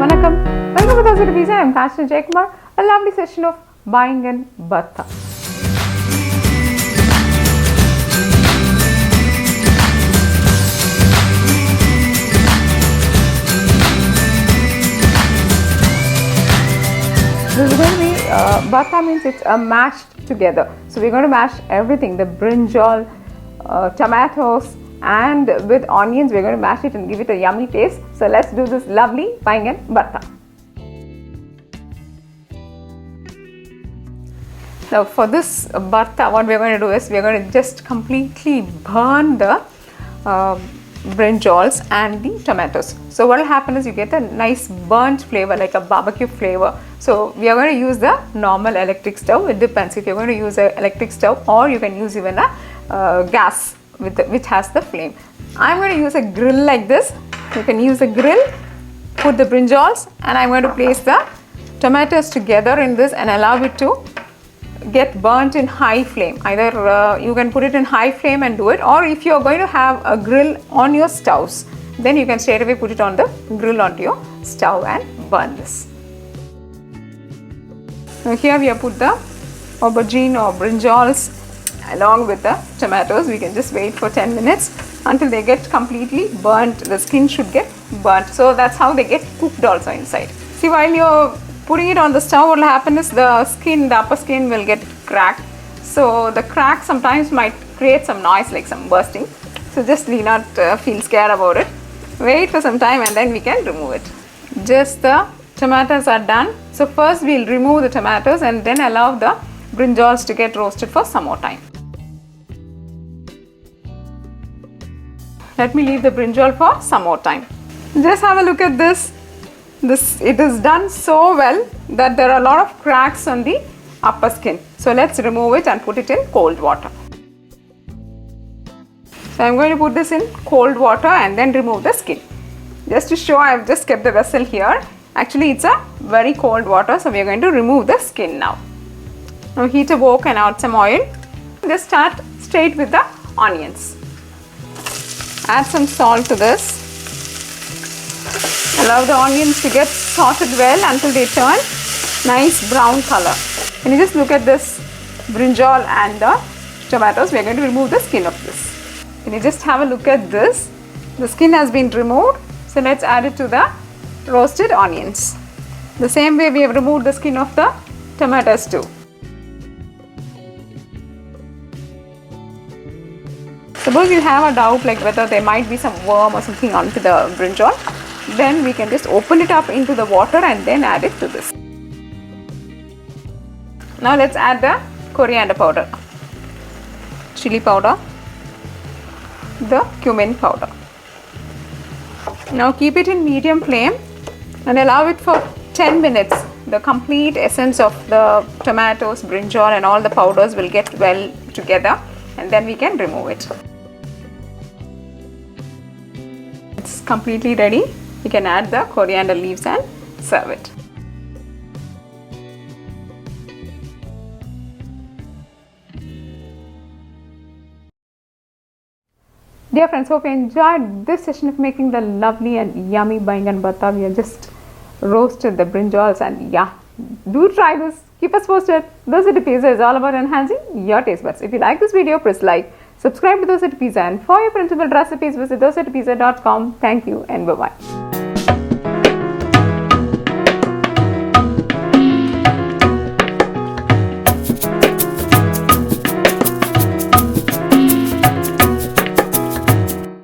Vanakkam. Welcome to Dosa Pizza. I am Pastor Eggplant. A lovely session of Baingan Bharta. This is going to be bharta means it's mashed together. So we're going to mash everything, the brinjal, tomatoes, and with onions we're going to mash it and give it a yummy taste. So let's do this lovely Baingan Bharta. Now for this bharta, what we're going to do is we're going to just completely burn the brinjals and the tomatoes. So what will happen is you get a nice burnt flavor, like a barbecue flavor. So we are going to use the normal electric stove. It depends if you're going to use an electric stove, or you can use even a gas which has the flame. I'm going to use a grill like this. You can use a grill, put the brinjals, and I'm going to place the tomatoes together in this and allow it to get burnt in high flame. Either you can put it in high flame and do it, or if you're going to have a grill on your stoves, then you can straight away put it on the grill onto your stove and burn this. Now here we have put the aubergine or brinjals along with the tomatoes. We can just wait for 10 minutes until they get completely burnt. The skin should get burnt, so that's how they get cooked also inside. See, while you're putting it on the stove, what will happen is the skin, the upper skin will get cracked. So the crack sometimes might create some noise like some bursting. So just do not feel scared about it. Wait for some time and then we can remove it. Just the tomatoes are done. So first we'll remove the tomatoes and then allow the brinjals to get roasted for some more time. Let me leave the brinjal for some more time. Just have a look at this. It is done so well that there are a lot of cracks on the upper skin. So let's remove it and put it in cold water. So I'm going to put this in cold water and then remove the skin. Just to show, I've just kept the vessel here. Actually it's a very cold water, so we are going to remove the skin now. Now heat a wok and add some oil. Just start straight with the onions. Add some salt to this. Allow the onions to get sauteed well until they turn nice brown color. Can you just look at this brinjal and the tomatoes? We are going to remove the skin of this. Can you just have a look at this? The skin has been removed. So let's add it to the roasted onions. The same way we have removed the skin of the tomatoes too. Suppose you have a doubt like whether there might be some worm or something onto the brinjal, then we can just open it up into the water and then add it to this. Now let's add the coriander powder, chili powder, the cumin powder. Now keep it in medium flame and allow it for 10 minutes. The complete essence of the tomatoes, brinjal and all the powders will get well together, and then we can remove it. It's completely ready. You can add the coriander leaves and serve it. Dear friends, hope you enjoyed this session of making the lovely and yummy Baingan Bharta. We have just roasted the brinjals, and yeah, do try this. Keep us posted. Dosa Pizza is all about enhancing your taste buds. If you like this video, press like, subscribe to Dosa Pizza, and for your printable recipes visit dosapizza.com. Thank you and bye-bye.